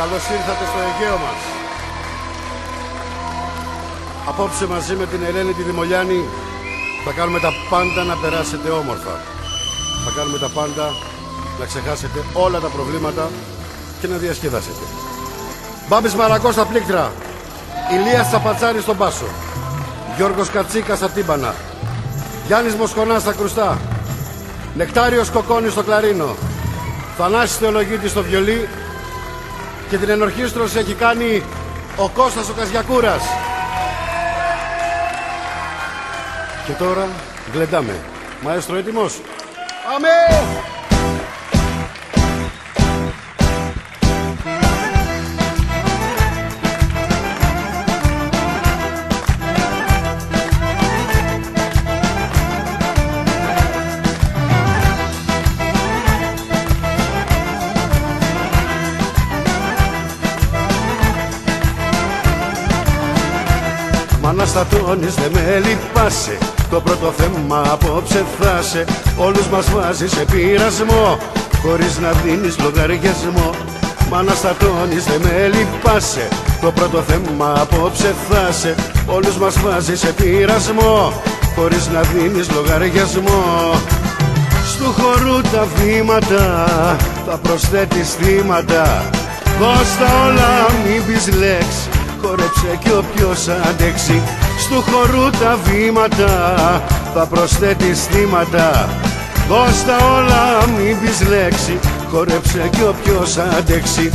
Καλώς ήρθατε στο Αιγαίο μας. Απόψε μαζί με την Ελένη τη Δημολιάνη θα κάνουμε τα πάντα να περάσετε όμορφα. Θα κάνουμε τα πάντα να ξεχάσετε όλα τα προβλήματα και να διασκεδάσετε. Μπάμπης Μαρακός στα πλήκτρα, Ηλίας Τσαπατσάρης στον μπάσο, Γιώργος Κατσίκας στα τύμπανα, Γιάννης Μοσχονάς στα κρουστά, Νεκτάριος Κοκόνης στο κλαρίνο, Θανάσης Θεολογίτης στο βιολί και την ενορχήστρωση έχει κάνει ο Κώστας ο Καζιακούρας. Και τώρα γλεντάμε. Μαέστρο έτοιμος? Πάμε! Αναστατώνεις, δεν με λυπάσαι. Το πρώτο θέμα απόψε θάσε. Όλους μας βάζεις σε πειρασμό, χωρίς να δίνεις λογαριασμό. Μ' αναστατώνεις, δεν με λυπάσαι. Το πρώτο θέμα απόψε θάσε. Όλους μας βάζεις σε πειρασμό, χωρίς να δίνεις λογαριασμό. Στου χορού τα βήματα θα προσθέτεις θύματα. Δώσ' τα όλα, μην πεις λέξη, χόρεψε κι όποιος αντέξει. Στου χορού τα βήματα θα προσθέτεις θύματα. Δώσ' τα όλα, μην πεις λέξη, χόρεψε κι όποιος αντέξει.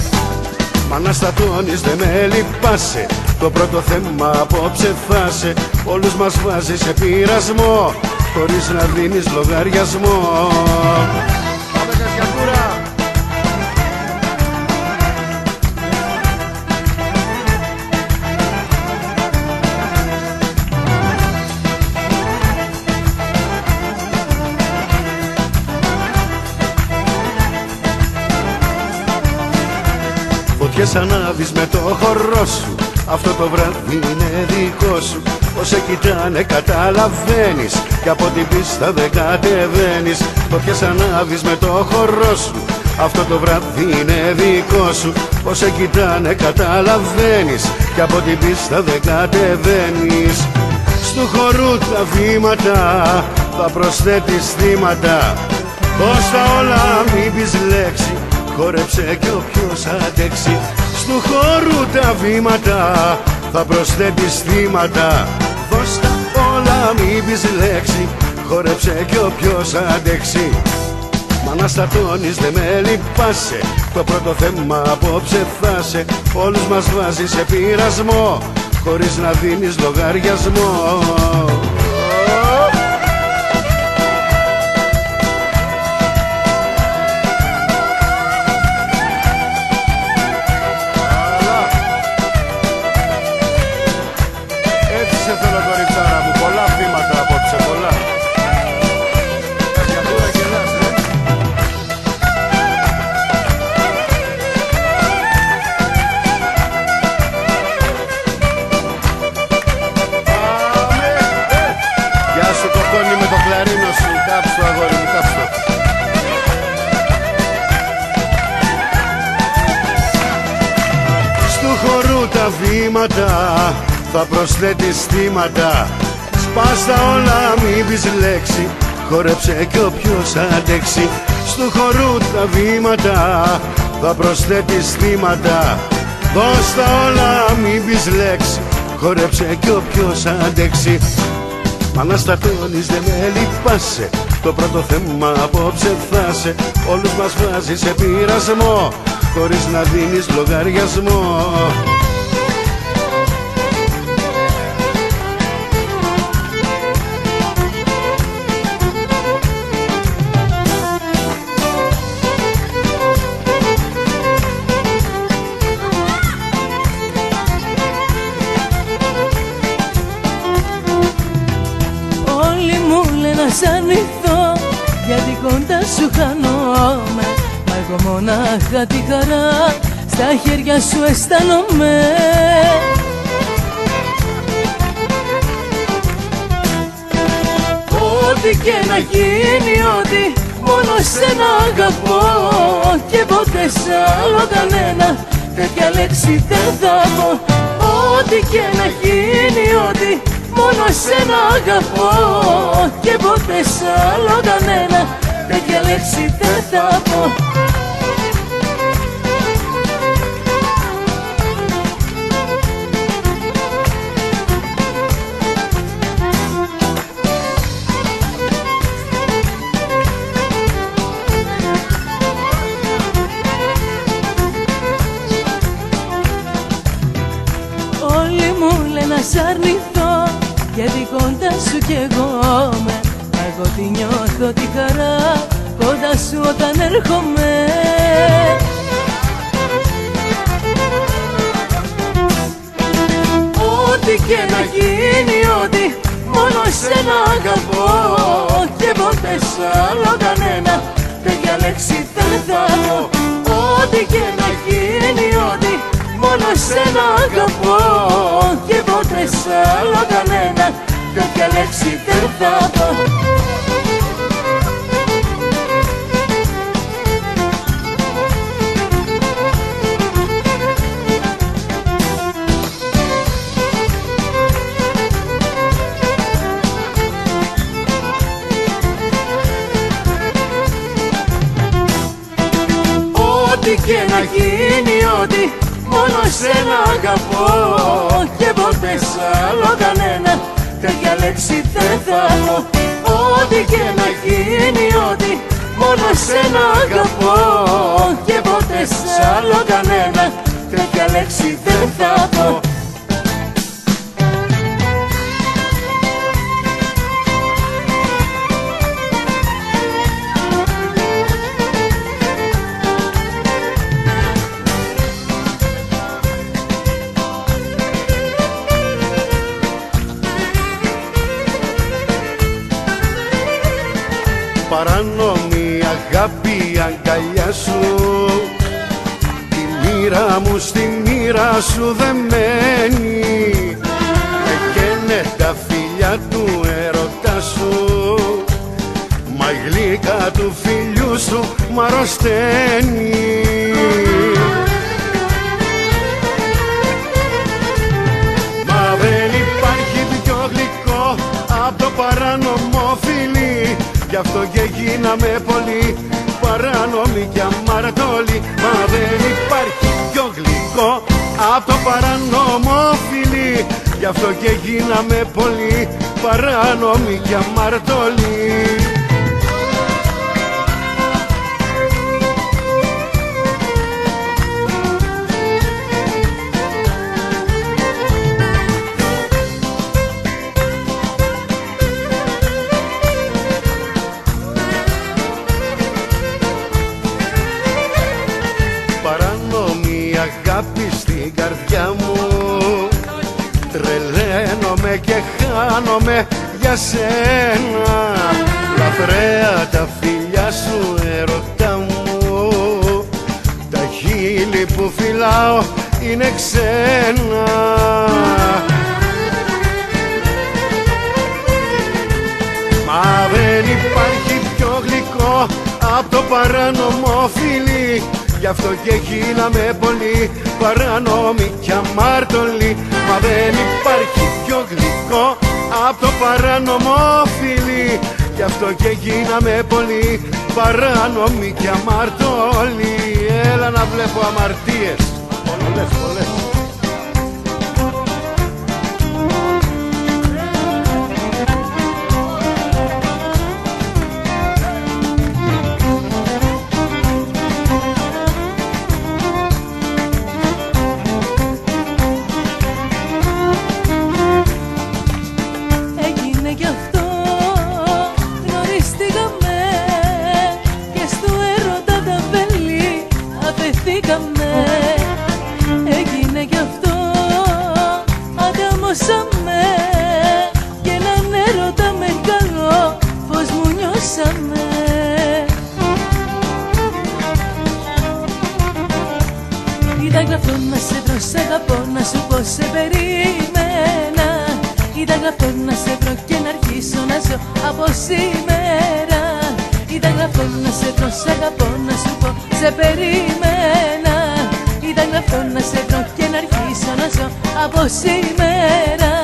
Μ' αναστατώνεις, δεν με λυπάσαι. Το πρώτο θέμα απόψε θάσε. Όλους μας βάζεις σε πειρασμό, χωρίς να δίνεις λογαριασμό. Πάμε Καζιακούρα! Φωτιές ανάβεις με το χορό σου, αυτό το βράδυ είναι δικό σου. Πως σε κοιτάνε καταλαβαίνεις, και από την πίστα δεν κατεβαίνεις. Φωτιές ανάβεις με το χορό σου, αυτό το βράδυ είναι δικό σου. Πως σε κοιτάνε καταλαβαίνεις, και από την πίστα δεν κατεβαίνεις. Στου χορού τα βήματα θα προσθέτεις θύματα. Δώσ' τα όλα, μην πεις λέξη, χόρεψε κι όποιος αντέξει. Στου χώρου τα βήματα θα προσθέτεις θύματα. Δώσ' τα όλα, μην πεις λέξη, χόρεψε κι όποιος αντέξει. Μ' αναστατώνεις, δεν με λυπάσαι. Το πρώτο θέμα απόψε θάσε. Όλους μας βάζεις σε πειρασμό, χωρίς να δίνεις λογαριασμό. Τα βήματα θα προσθέτεις θύματα. Σπάς τα όλα, μην πεις λέξη, χόρεψε κι όποιος αντέξει. Στου χορού τα βήματα θα προσθέτεις θύματα. Δώσ' τα όλα, μην πεις λέξη, χόρεψε κι όποιος αντέξει. Μ' αναστατώνεις, δεν με λυπάσαι. Το πρώτο θέμα απόψε θάσε. Όλους μας βάζεις σε πειρασμό, χωρίς να δίνεις λογαριασμό. Σ' αρνηθώ, γιατί κοντά σου χάνομαι. Μα εγώ μονάχα τη χαρά στα χέρια σου αισθάνομαι. Ό,τι και να γίνει, ό,τι μόνο σένα αγαπώ. Και ποτέ σ' άλλο κανένα τέτοια λέξη δεν θα πω. Ό,τι και να γίνει, ό,τι μόνο σένα αγαπώ και ποτέ σ' άλλο κανένα τέτοια λέξη δεν θα πω. Όλοι μου λένε να σ' αρνηθώ, γιατί κοντά σου κι εγώ με. Εγώ τη νιώθω τη χαρά κοντά σου όταν έρχομαι. Ό,τι και να γίνει, ό,τι μόνο σένα αγαπώ και ποτέ σ' άλλο κανένα τέτοια λέξη δεν θα πω. Ό,τι και να γίνει, ό,τι μόνο σένα αγαπώ και ποτέ σ' άλλο κανένα τέτοια λέξη δεν θα πω. Ό,τι και να γίνει, ό,τι μόνο σένα αγαπώ και ποτέ σ' άλλο κανένα τέτοια λέξη δεν θα πω. Ό,τι και να γίνει, ό,τι μόνο σένα αγαπώ και ποτέ σ' άλλο κανένα τέτοια λέξη δεν θα πω. Παράνομη αγάπη η αγκαλιά σου, τη μοίρα μου στη μοίρα σου δεμένη. Εκαίνε τα φιλιά του έρωτα σου, μα η γλύκα του φιλιού σου μ' αρρωσταίνει. Μα δεν υπάρχει πιο γλυκό απ' το παράνομο φιλί, γι' αυτό και γίναμε πολύ παράνομοι κι αμαρτωλοί. Μα δεν υπάρχει πιο γλυκό απ' το παράνομο φιλί, γι' αυτό και γίναμε πολύ παράνομοι κι αμαρτωλοί. Αγάπη στην καρδιά μου, τρελαίνομαι και χάνομαι για σένα. Λαθρέα τα φιλιά σου έρωτα μου, τα χείλη που φυλάω είναι ξένα. Μα δεν υπάρχει πιο γλυκό απ' το παράνομο φιλί, γι' αυτό και γίναμε πολύ παράνομοι κι αμάρτωλοι. Μα δεν υπάρχει πιο γλυκό απ' το παράνομο φιλί, γι' αυτό και γίναμε πολύ παράνομοι κι αμαρτωλοί. Έλα να βλέπω αμαρτίες, πολλές, πολλές. Έγινε κι αυτό, ανταμώσαμε και έναν έρωτα μεγάλο πως μου νιώσαμε. Ήταν γραφτό να σε βρω, σ' αγαπώ, να σου πω σε περίμενα. Ήταν γραφτό να σε βρω και να αρχίσω να ζω από σήμερα. Ήταν γραφτό να σε βρω, σ' αγαπώ, να σου πω σε περίμενα. Ήταν γραφτώ να σε βρω και να αρχίσω να ζω από σήμερα.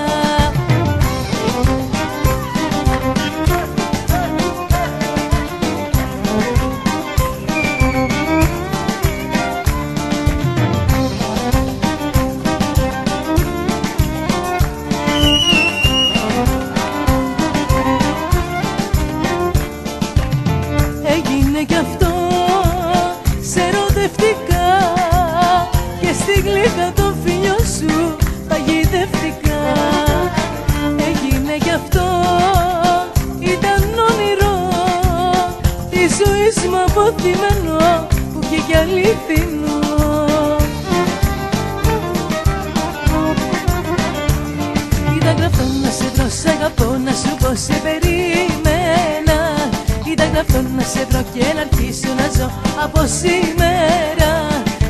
Έγινε κι αυτό, σε ερωτευτικά και στη γλύκα το φιλιό σου παγιδευτικά. Έγινε κι αυτό, ήταν όνειρο της ζωής μου αποθυμένο που και κι αληθινό. Ήταν γραφτό να σε βρω, σ' αγαπώ, να σου πω σε περίμενα. Ήταν γραφτό να σε βρω και να αρχίσω να ζω από σήμερα.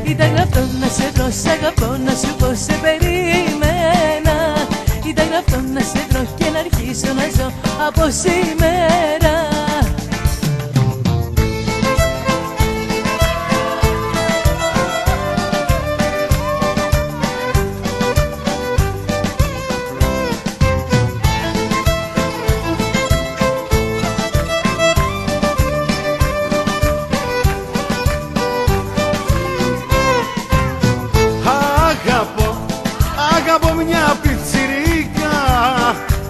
Ήταν γραφτό να σε βρω, σ' αγαπώ, να σου πω σε περίμενα. Ήταν γραφτό να σε βρω και να αρχίσω να ζω από σήμερα. Αγαπώ μια πιτσιρίκα,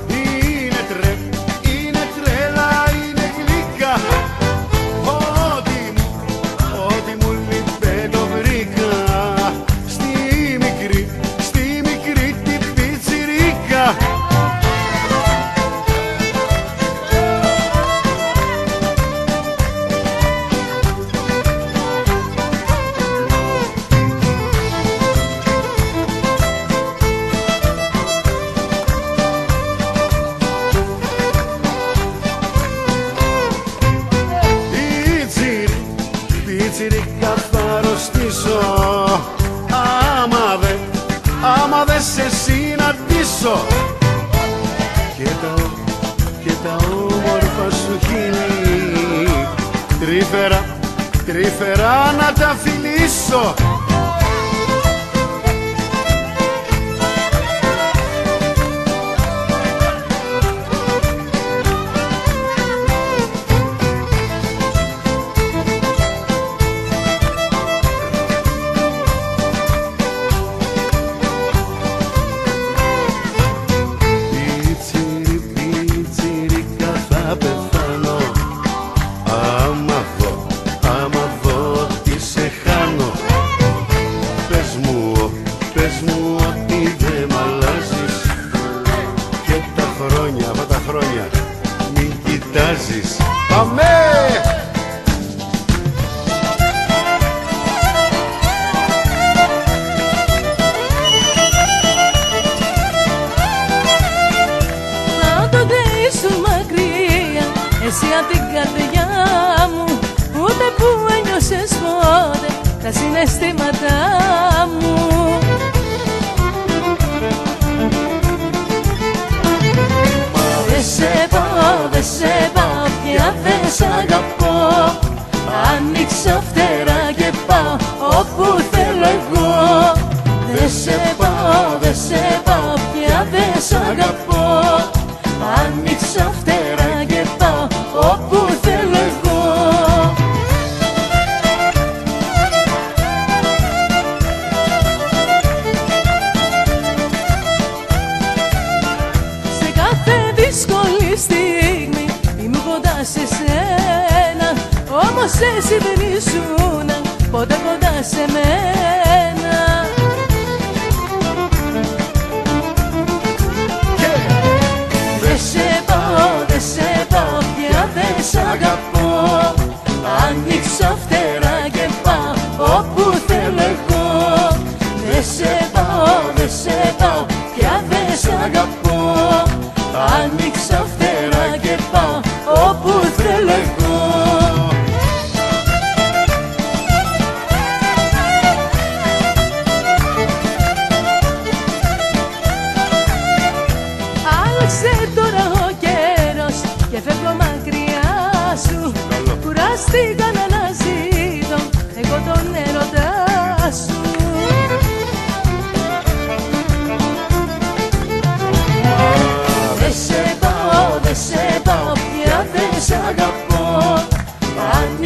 είναι τρέλα, είναι γλυκά. Ό,τι μου λείπε το βρήκα στη μικρή την πιτσιρίκα. Πιτσιρίκα θα αρρωστήσω άμα δε σε συναντήσω. Και τα όμορφα σου χείλη τρυφερά να τα φιλήσω. Πες μου ότι δεν μ' αλλάζεις και αυτά τα χρόνια μην κοιτάζεις. Πάμε! Να τότε ήσουν μακριά εσύ απ' την καρδιά μου, ούτε που ένιωσες ποτέ τα συναισθήματά μου. Δεν σε πάω πια, δεν σ' αγαπώ. Ανοίξω φτερά και πάω όπου θέλω εγώ. Δεν σε πάω πια, δεν σ' αγαπώ. Ανοίξω φτερά και πάω όπου θέλω εγώ. Σε κάθε δύσκολη στιγμή είμαι κοντά σε σένα, όμως εσύ δεν ήσουν ποτέ κοντά σε μένα. Δεν σε πάω πια, δεν σ' αγαπώ. Ανοίξω φτερά και πάω όπου θέλω εγώ. Δεν σε πάω πια, δεν σ' αγαπώ. Ανοίξω φτερά και πάω όπου θέλω εγώ. Άλλαξε τώρα ο καιρός και φεύγω μακριά σου.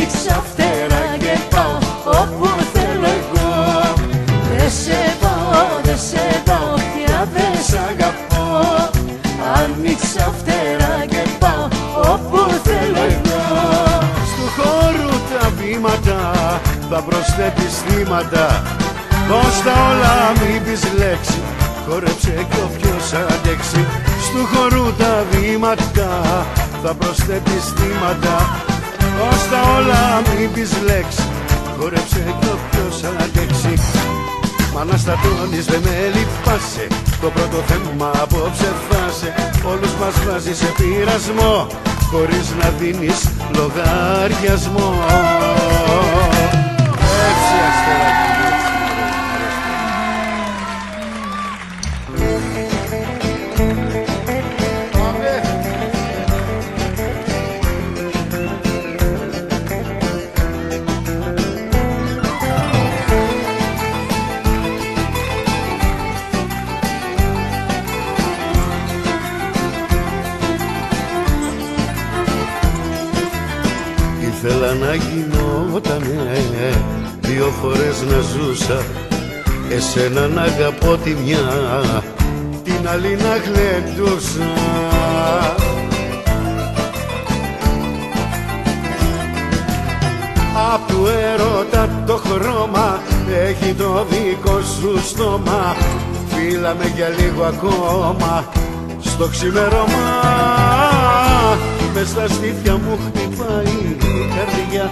άνοιξα φτερά και πάω όπου θέλω εγώ. Δεν σε πάω, δεν σε πάω, πια δεν σ' αγαπώ. Άνοιξα φτερά και πάω όπου θέλω εγώ. Στου χώρου τα βήματα θα προσθέτεις θύματα. Δώσ' τα όλα, μην πεις λέξη, χόρεψε κι όποιος αντέξει. Στου χώρου τα βήματα θα προσθέτεις θύματα. Δώσ' τα όλα, μην πεις λέξη, χόρεψε κι όποιος αντέξει. Μ' αναστατώνεις, δεν με λυπάσαι, το πρώτο θέμα απόψε φάσε. Όλους μας βάζει σε πειρασμό, χωρίς να δίνεις λογαριασμό. Έτσι αστεράκι. Ήθελα να γινότανε δύο φορές να ζούσα, εσένα να αγαπώ τη μια, την άλλη να γλεντούσα. Απ' του έρωτα το χρώμα έχει το δικό σου στόμα. Φύλαμε για λίγο ακόμα στο ξημέρωμα. Μες στα στήθια μου χτυπάει η καρδιά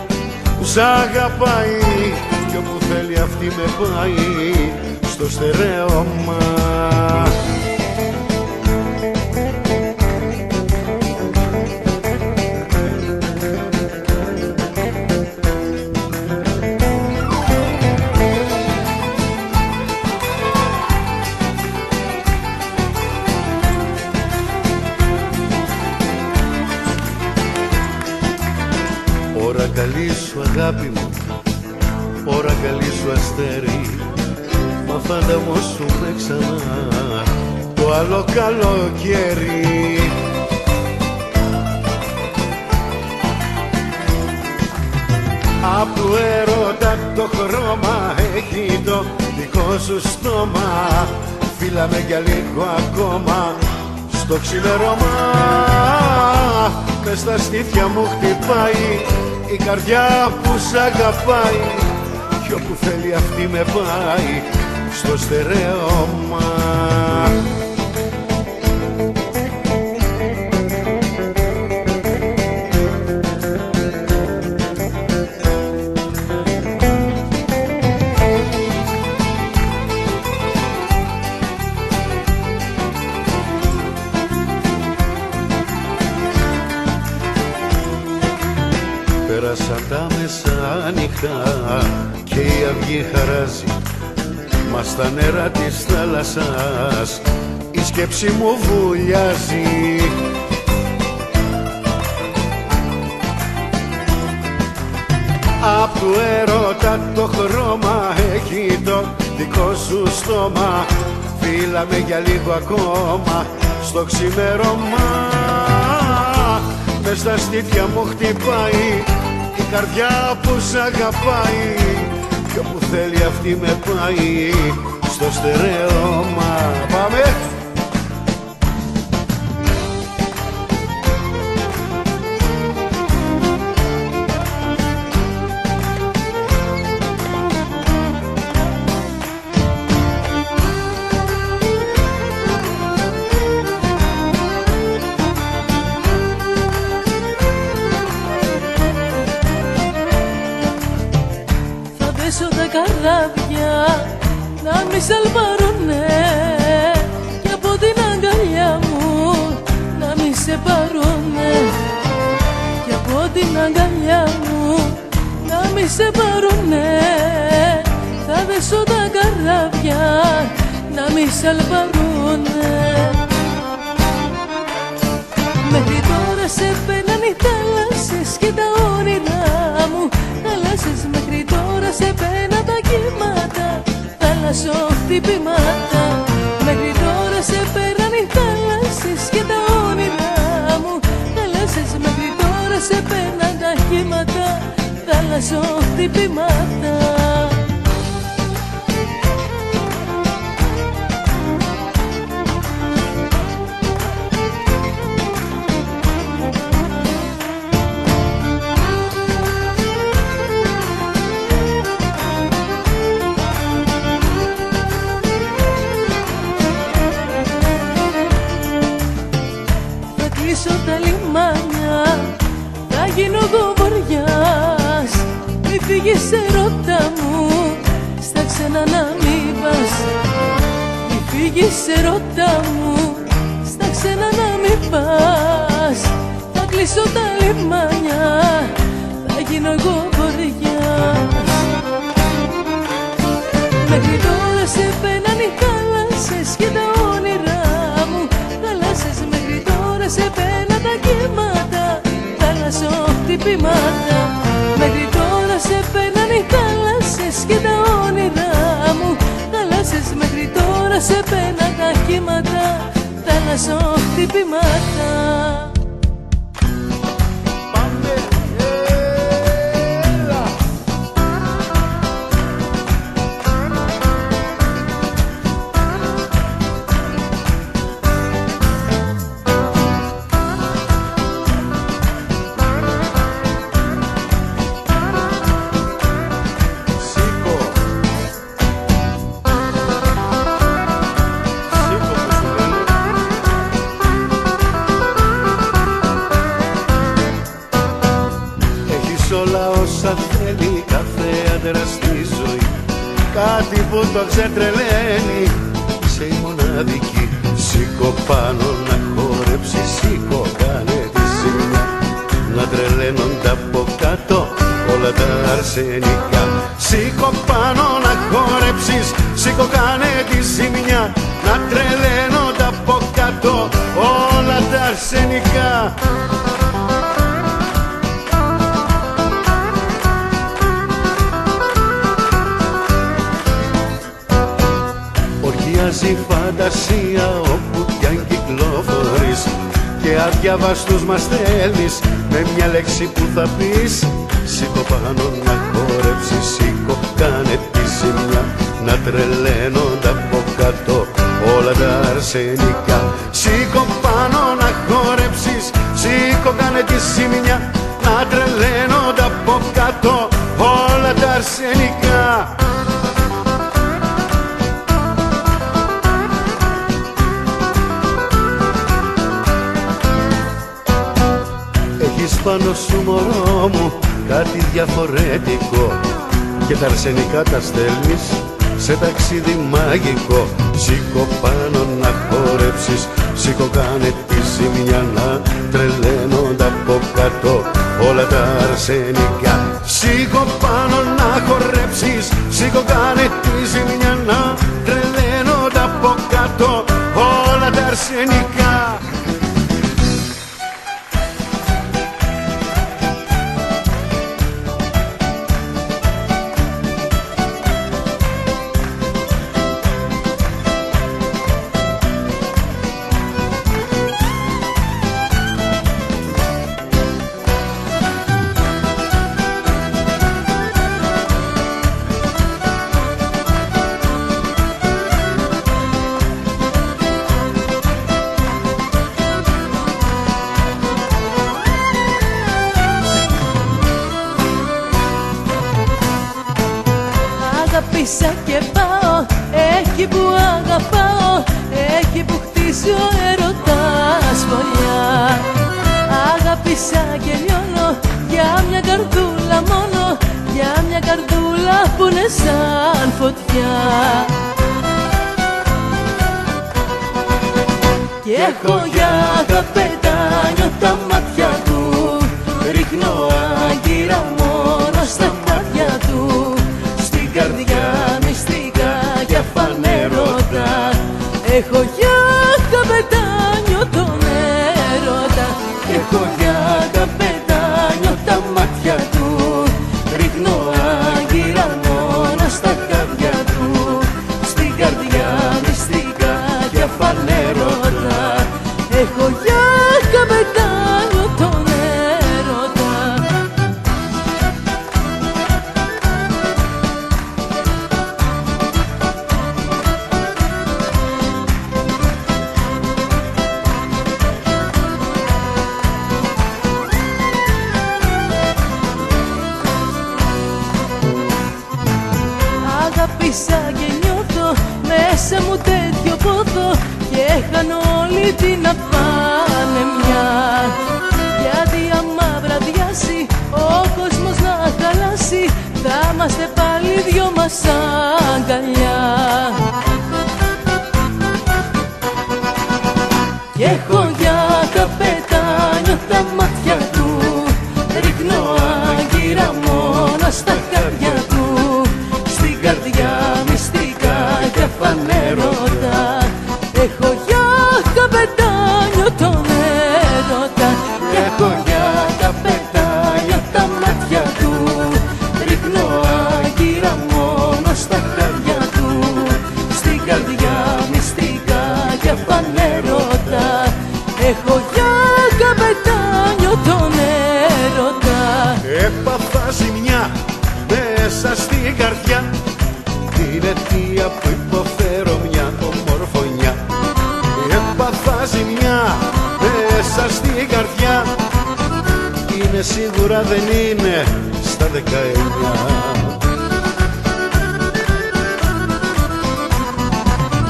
που σ' αγαπάει, κι όπου θέλει αυτή με πάει στο στερέωμα. Ώρα καλή σου αγάπη μου, ώρα καλή σου αστέρι, μα φανταμόσουμε ξανά το άλλο καλοκαίρι. Απ' του έρωτα το χρώμα έχει το δικό σου στόμα. Φύλαμε για λίγο ακόμα στο ξημέρωμα. Μες στα στήθια μου χτυπάει η καρδιά που σ' αγαπάει, κι όπου θέλει αυτή με πάει στο στερέωμα. Πέρασαν τα μεσάνυχτα και η αυγή χαράζει, μα στα νερά της θάλασσας η σκέψη μου βουλιάζει. Απ' του έρωτα το χρώμα έχει το δικό σου στόμα. Φύλαμε για λίγο ακόμα στο ξημέρωμα. Μες στα στήθια μου χτυπάει η καρδιά που σ' αγαπάει, κι όπου θέλει αυτή με πάει στο στερέωμα. Πάμε! Τα καράβια να μη σαλπαρούνε, και από την αγκαλιά μου να μη σε πάρουνε, και από την αγκαλιά μου να μη σε πάρουνε. Θα δέσω τα καράβια να μη σαλπαρούνε. Μέχρι τώρα σε πέναν οι θάλασσες και τα όνειρά μου. Θάλασσες μέχρι τώρα σε πένα τα κύματα, θάλασσοχτυπήματα. Μέχρι τώρα σε πέραν οι θάλασσες και τα όνειρά μου. Θάλασσες μέχρι τώρα σε πένα τα κύματα, θαλασσοχτυπήματα. Τα λιμάνια, θα γίνω εγώ βοριάς. Μη φύγεις ερώτα μου, στα ξένα να μην πας. Μη φύγεις ερώτα μου, στα ξένα να μην πας. Θα κλείσω τα λιμάνια, θα γίνω εγώ βοριάς. Μέχρι τώρα σε πέναν οι θάλασσες και τα όνειρά μου. Θάλασσες μέχρι τώρα σε πένα τα κύματα, θαλασσοχτυπήματα. Μέχρι τώρα σε πέναν οι θάλασσες και τα όνειρά μου. Θάλασσες μέχρι τώρα σε πένα τα κύματα, θαλασσοχτυπήματα. Όλα όσα θέλει κάθε άντρα στη ζωή, κάτι που το ξετρελαίνει, είσαι η μοναδική. Σήκω πάνω να χορέψεις, σήκω κάνε τη ζημιά. Να τρελαίνονται από κάτω όλα τα αρσενικά. Σήκω πάνω να χορέψεις, σήκω κάνε τη ζημιά. Να τρελαίνονται από κάτω όλα τα αρσενικά. Οργιάζει φαντασία όπου κι αν κυκλοφορείς, και αδιαβαστούς μας στέλνεις με μια λέξη που θα πεις. Σήκω πάνω να χορέψεις, σήκω κάνε τη ζημιά. Να τρελαίνονται από κάτω όλα τα αρσενικά. Σήκω πάνω να χορέψεις, σήκω κάνε τη ζημιά. Να τρελαίνονται από κάτω όλα τα αρσενικά. Έχεις πάνω σου μωρό μου κάτι διαφορετικό, και τα αρσενικά τα στέλνεις σε ταξίδι μαγικό. Σήκω πάνω να χορέψεις, σήκω κάνε τη ζημιά. Να τρελαίνονται από κάτω όλα τα αρσενικά. Σήκω πάνω να χορέψεις, σήκω κάνε τη ζημιά. Να τρελαίνονται από κάτω όλα τα αρσενικά. Αγάπησα και πάω εκεί που αγαπάω, εκεί που χτίζει ο έρωτας φωλιά. Αγάπησα και λιώνω για μια καρδούλα μόνο, για μια καρδούλα που είναι σαν φωτιά. Κι έχω για αγαπετάνιο τα μάτια του, ρίχνω άγκυρα μόνο στα χάδια του. Στην καρδιά μυστικά για φανέρωτα, έχω για καπετάνιο τον έρωτα. Έχω για καπετάνιο τα μάτια του, ρίχνω άγκυρα μόνο στα χάδια του. Στην καρδιά μυστικά για φανέρωτα, έχω για καπετάνιο τον έρωτα. αγάπησα και νιώθω μέσα μου τέτοιο πόθο και χάνω όλη την αφάνεμια. Γιατί άμα βραδιάσει ο κόσμος να χαλάσει, θα είμαστε πάλι δυο μας αγκαλιά. Κι έχω για καπετάνιο τα μάτια του, ρίχνω άγκυρα μόνο στα χέρια του. Στην καρδιά μυστικά και φανέρωτα, έχω για καπετάνιο τον έρωτα. Κι έχω για καπετάνιο τα μάτια του, ρίχνω άγκυρα μόνο στα χέρια του. Στην καρδιά μυστικά και φανέρωτα, έχω για καπετάνιο τον έρωτα. Έπαθα ζημιά μέσα στην καρδιά, την αιτία που υποφέρω μια ομορφωνιά. Έπαθα ζημιά μέσα στην καρδιά, είναι σίγουρα δεν είναι στα 19.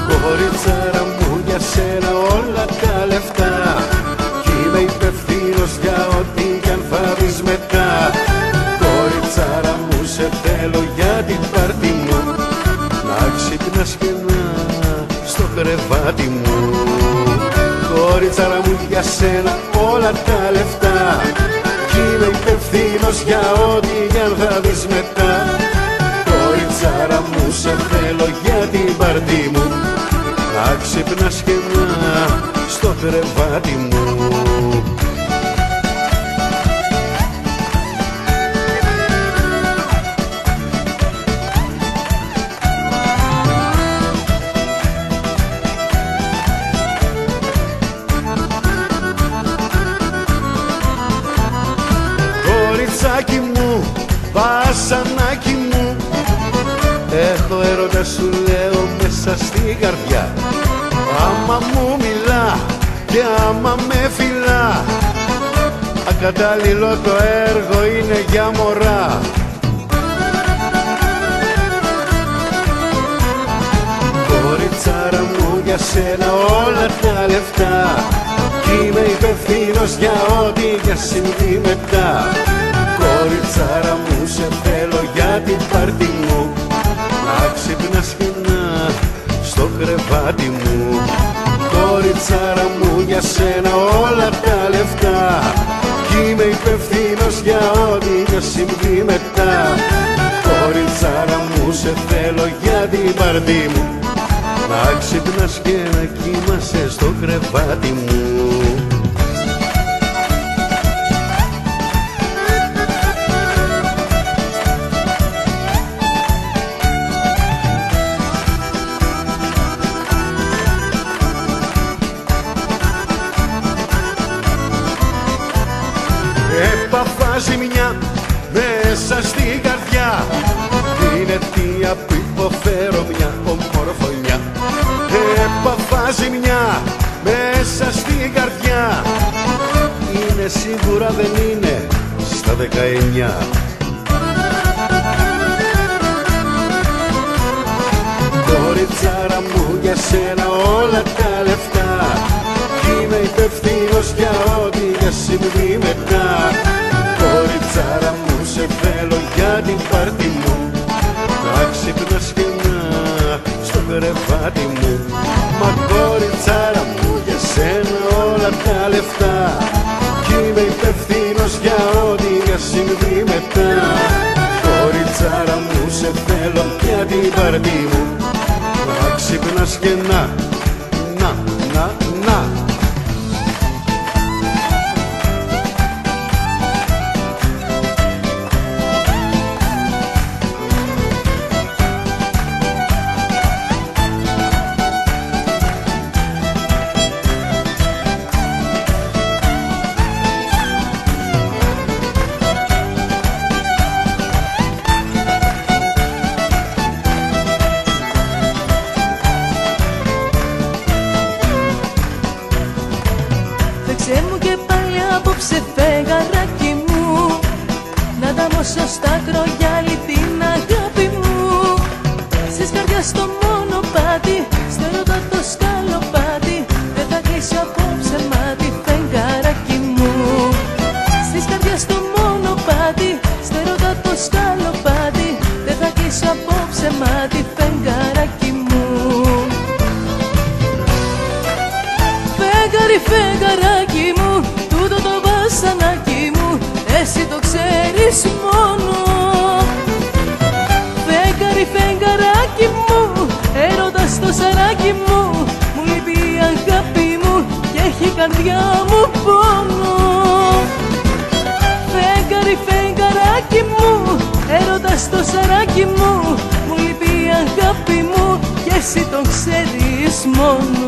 Κοριτσάρα μου, για σένα όλα τα λεφτά, κι είμαι υπευθύνος για ό,τι κι αν θα δεις μετά. Κοριτσάρα μου, σε θέλω για την πάρτι μου, να ξυπνάς και να στο κρεβάτι μου. Κοριτσάρα μου, για σένα όλα τα λεφτά, κι είμαι υπευθύνος για ό,τι κι αν θα δεις μετά. Κοριτσάρα μου, σε θέλω για την πάρτι μου, να ξυπνάς και να στο κρεβάτι μου. Κοριτσάκι μου, βασανάκι μου, έχω έρωτα σου λέω μέσα στην καρδιά. Άμα μου μιλά και άμα με φιλά, ακατάλληλο το έργο είναι για μωρά. Κοριτσάρα μου, για σένα όλα τα λεφτά, κι είμαι υπευθύνος για ό,τι για συμβεί μετά. Κοριτσάρα μου, σε θέλω για την πάρτι μου, να ξυπνάς και να στο κρεβάτι μου. Κοριτσάρα μου, για σένα όλα τα λεφτά, κι είμαι υπευθύνος για ό,τι για συμβεί μετά. Κοριτσάρα μου, σε θέλω για την πάρτι μου, να ξυπνάς και να κοιμάσαι στο κρεβάτι μου. Έπαθα ζημιά μέσα στην καρδιά, την αιτία που υποφέρω μια ομορφωνιά. Έπαθα ζημιά μέσα στην καρδιά, είναι σίγουρα δεν είναι στα 19. Κοριτσάρα μου, για σένα όλα τα λεφτά, κι είμαι υπευθύνος για ό,τι για συμβεί μετά. Κοριτσάρα μου, σε θέλω για την πάρτι μου, να ξυπνάς και να στο κρεβάτι μου. Μα κοριτσάρα μου, για σένα όλα τα λεφτά, κι είμαι υπευθύνος για ό,τι για συμβεί μετά. Κοριτσάρα μου, σε θέλω για την πάρτι μου, να ξυπνάς και να. φεγγαράκι μου, τούτο το βασανάκι μου, εσύ το ξέρεις μόνο. Φεγγάρι, φεγγαράκι μου, έρωτας το σαράκι μου, μου λείπει η αγάπη μου και έχει η καρδιά μου πόνο. Φεγγάρι, φεγγαράκι μου, έρωτας το σαράκι μου, μου λείπει η αγάπη μου και εσύ το ξέρεις μόνο.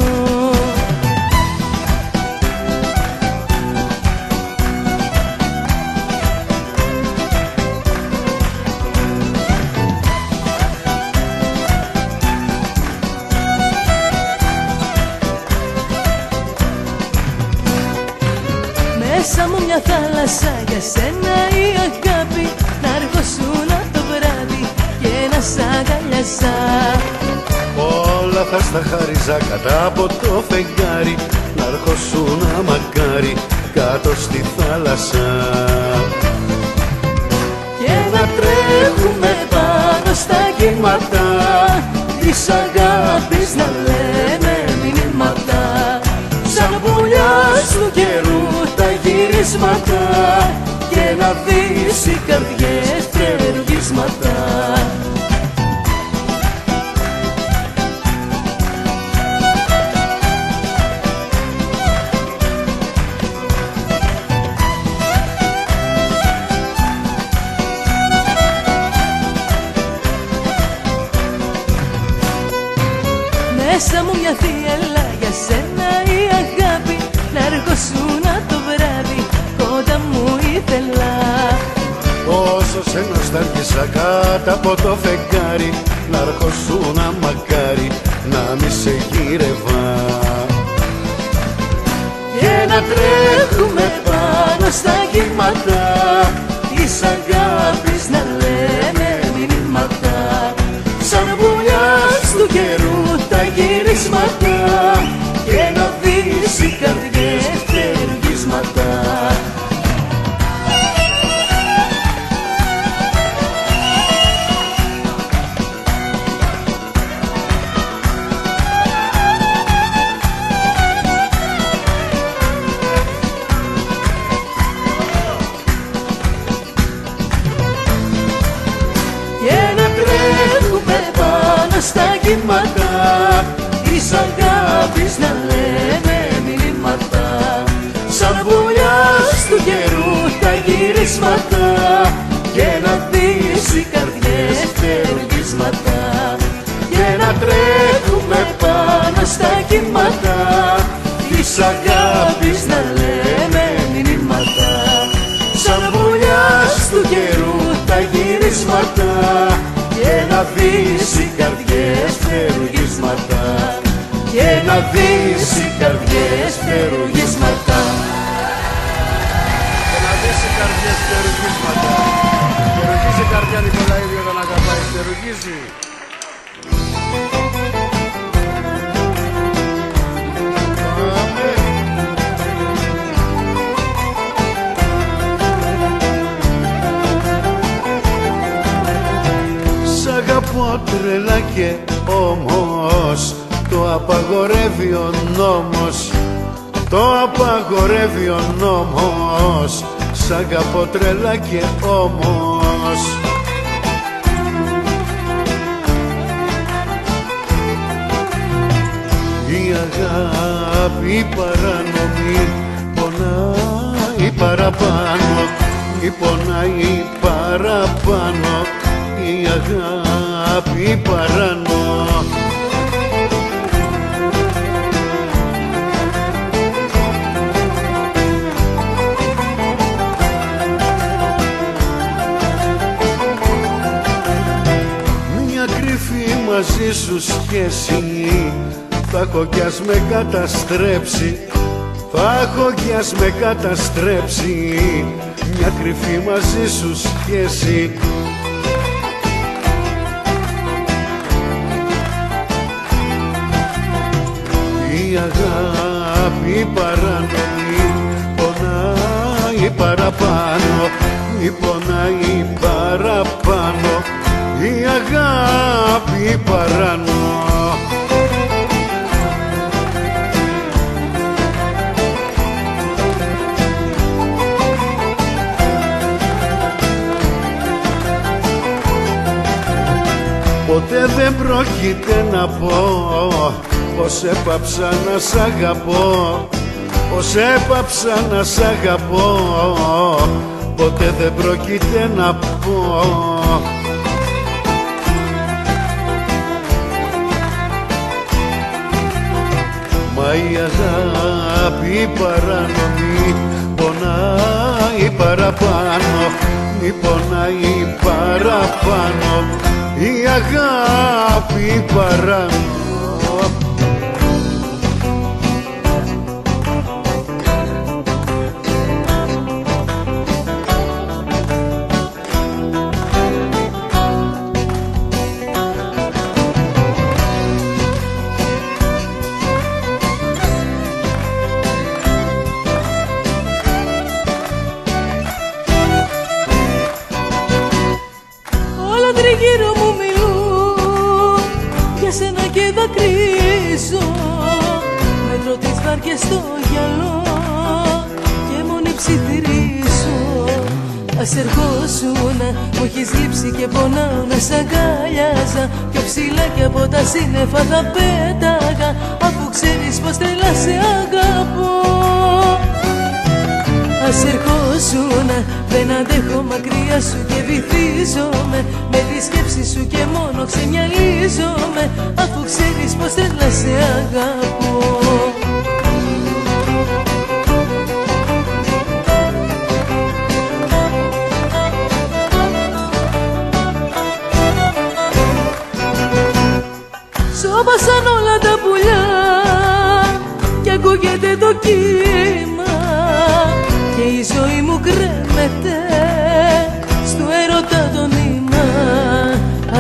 Μέσα μου μια θάλασσα, για σένα η αγάπη, να αργώσουν το βράδυ και να σ' αγκαλιάζα. Όλα θα στα χάριζα κάτω από το φεγγάρι, να αρχόσουν μακάρι κάτω στη θάλασσα. Και να τρέχουμε πάνω στα κύματα της αγάπης, να λέμε μηνύματα, σαν πουλιά του καιρού τα γυρίσματα, και να δεις οι καρδιές τρεργίσματα. Μέσα μου μια θύελα, για σένα η αγάπη, να αργώσουν το βράδυ, κοντά μου ήθελα. Όσο σε νοσταλγίσα κάτω από το φεγγάρι, να αρχόσουν μακάρι να μη σε γύρευα. Και να τρέχουμε πάνω στα κύματα της αγάπης, να λέμε μηνύματα, σαν βουλιάς του καιρού τα γυρίσματα, και να δεις οι καρδιές τρεργίσματα. Και να τρέχουμε πάνω στα κύματα της αγάπης, να λέμε μηνύματα, σαν βουλιάς του καιρού τα γυρίσματα, και να δεις οι καρδιές τρεργίσματα. Και να τρέχουμε πάνω στα κύματα της αγάπης, να λέμε μηνύματα, σαν βουλιάς του καιρού τα γυρίσματα, και να δεις οι καρδιές φτερουγίσματα, και να δεις οι καρδιές φτερουγίσματα. Και να δεις οι καρδιές φτερουγίσματα. Φτερουγίζει η καρδιά, Νικολαίδη, όταν αγαπάει, φτερουγίζει. Σ' αγαπώ τρελά και όμως το απαγορεύει ο νόμος, το απαγορεύει ο νόμος. Σ' αγαπώ τρελά και όμως η αγάπη παρανομή πονάει παραπάνω, ή πονάει παραπάνω, η αγάπη παρανό. Μια κρυφή μαζί σου σχέση θα έχω κι ας με καταστρέψει, θα έχω κι ας με καταστρέψει, μια κρυφή μαζί σου σχέση. Η αγάπη παρανομή πονάει παραπάνω, μη πονάει παραπάνω, η αγάπη παρανό. ποτέ δεν πρόκειται να πω πως έπαψα να σ' αγαπώ, πως έπαψα να σ' αγαπώ, ποτέ δεν πρόκειται να πω. Μα η αγάπη παράνομη πονάει παραπάνω, μη πονάει παραπάνω η αγάπη παράνομη. Τριγύρω μου μιλούν για σένα και δακρύζω, μέτρω τις βάρκες στο γυαλό και μόνη ψιθυρίζω. Ας ερχόσουνα, μου έχεις λείψει και πονάω να σ' αγκαλιάζα, πιο ψηλά κι από τα σύννεφα θα πέταγα, αφού ξέρεις πως τρελά σε αγαπώ. Ας ερχόσουνα, δεν αντέχω μακριά σου και βυθίζομαι, με τη σκέψη σου και μόνο ξεμυαλίζομαι, αφού ξέρεις πως τρελά σε αγαπώ. Σώπασαν όλα τα πουλιά κι ακούγεται το κύμα και η ζωή μου κρέμεται στο έρωτα το νήμα.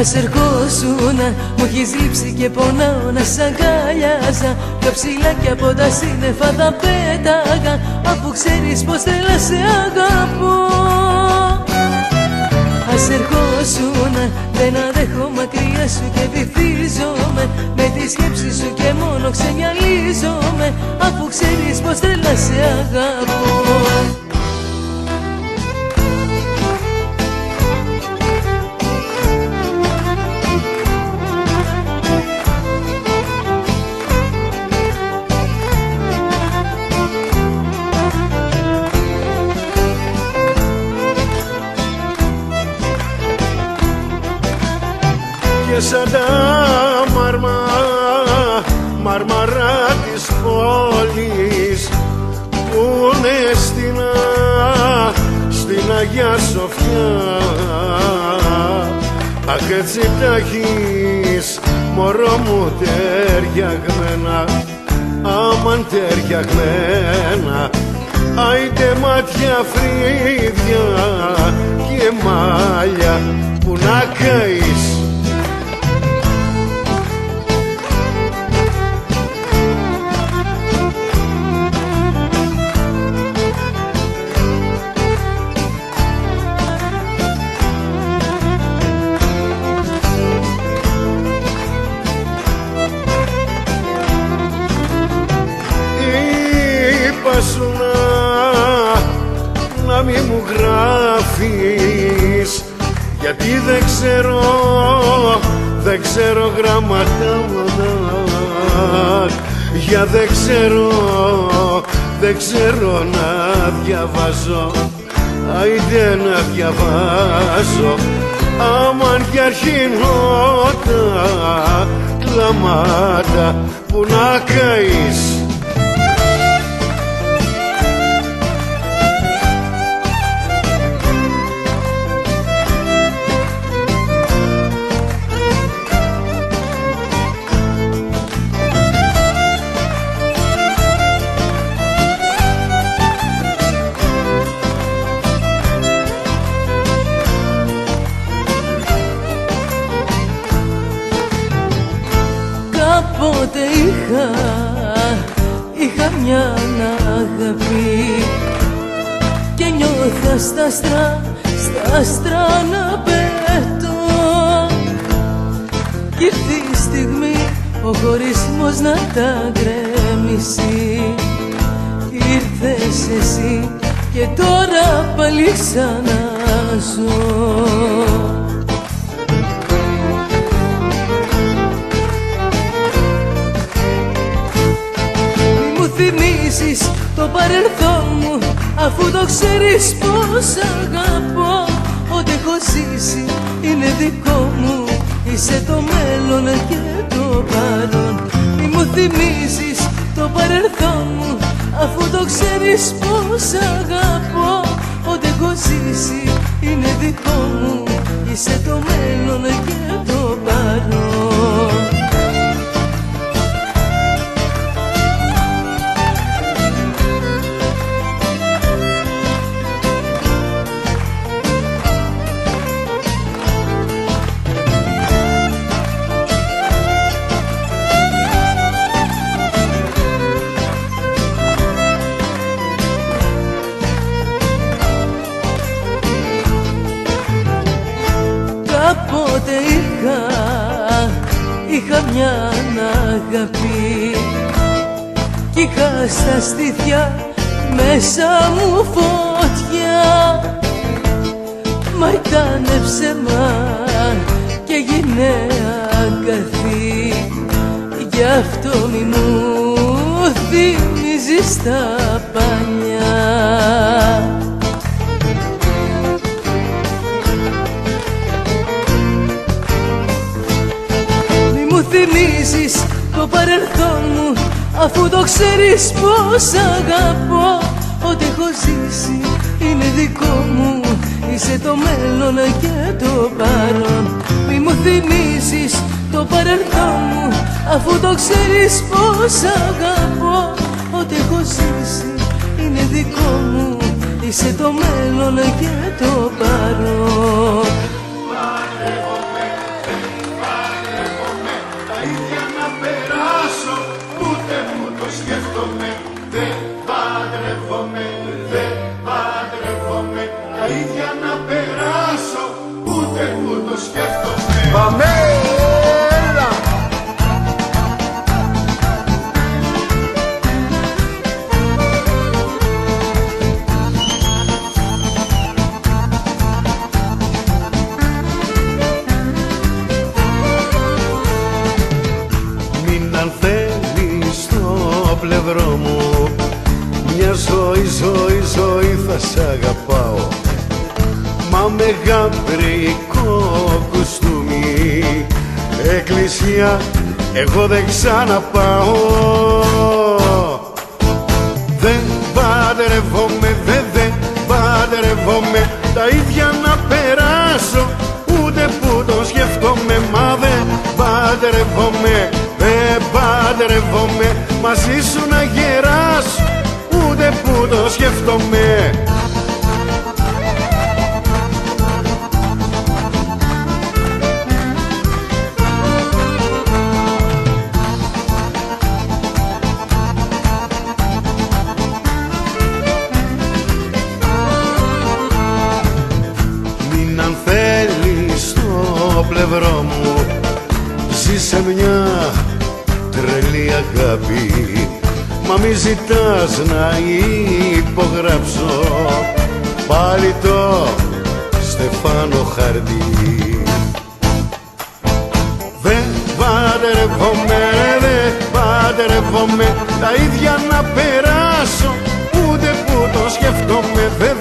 Ας ερχόσουνα, μου έχεις λείψει και πονάω να σ' αγκαλιάζα, πιο ψηλά κι από τα σύννεφα θα πέταγα, αφού ξέρεις πως τρελά σε αγαπώ. Ας ερχόσουνα, δεν αντέχω μακριά σου και βυθίζομαι, με τη σκέψη σου και μόνο ξεμυαλίζομαι, αφού ξέρεις πως τρελά σε αγαπώ. Και σαν τα μάρμαρα της πόλης που είναι στην Αγία Σοφιά, αχ έτσι τα έχεις μωρό μου ταιριαγμένα, άμαν ταιριαγμένα, άιντε μάτια φρύδια και μάλια που να καείς. Σου να μη μου γράφεις, γιατί δεν ξέρω γράμματα, για δεν ξέρω να διαβάζω, άιντε να διαβάζω, άμαν κι αρχινότα κλαμάτα που να καείς. Κάποτε είχα μια αγάπη και νιώθα στα άστρα να πέτω, κι ήρθε η στιγμή ο χωρισμός να τα γκρέμισει. Ήρθες εσύ και τώρα πάλι ξαναζώ. το παρελθόν μου, αφού το ξέρεις πως αγαπώ. Ό,τι έχω ζήσει είναι δικό μου, είσαι το μέλλον και το παρόν. Μη μου θυμίζεις το παρελθόν μου, αφού το ξέρεις πως αγαπώ. Ό,τι έχω ζήσει είναι δικό μου, είσαι το μέλλον και το παρόν. Κάποτε είχα μια αγάπη κι είχα στα στήθια μέσα μου φωτιά. Μα ήτανε ψέμα και έγινε αγκαθή, γι' αυτό μη μου θυμίζεις τα παλιά. Θυμίζεις το παρελθόν μου, αφού το ξέρεις πως αγαπώ. Ό,τι έχω ζήσει είναι δικό μου, είσαι το μέλλον και το παρόν. Μη μου θυμίζεις το παρελθόν μου, αφού το ξέρεις πως αγαπώ. Ό,τι έχω ζήσει είναι δικό μου, είσαι το μέλλον και το παρόν. Δεν παντρεύομαι, δεν παντρεύομαι, τα ίδια να περάσω, ούτε που το σκέφτομαι. Πάμε! Μην αν θέλεις το πλευρό μου, μια ζωή θα σ' αγαπάω. Μα με γαμπρικό κουστούμι, εκκλησία εγώ δεν ξαναπάω. Δεν παντρεύομαι, δεν παντρεύομαι, τα ίδια να περάσω, ούτε που το σκέφτομαι. Μα δεν παντρεύομαι, δεν παντρεύομαι, μαζί σου να γεράσω, ούτε που το σκέφτομαι. Μην αν θέλεις το πλευρό μου, ζήσε μια τρελή αγάπη. Μα μη ζητάς να υπογράψω πάλι το στεφάνο χαρτί. Δεν παντρεύομαι, δεν παντρεύομαι, τα ίδια να περάσω, ούτε που το σκέφτομαι. Δεν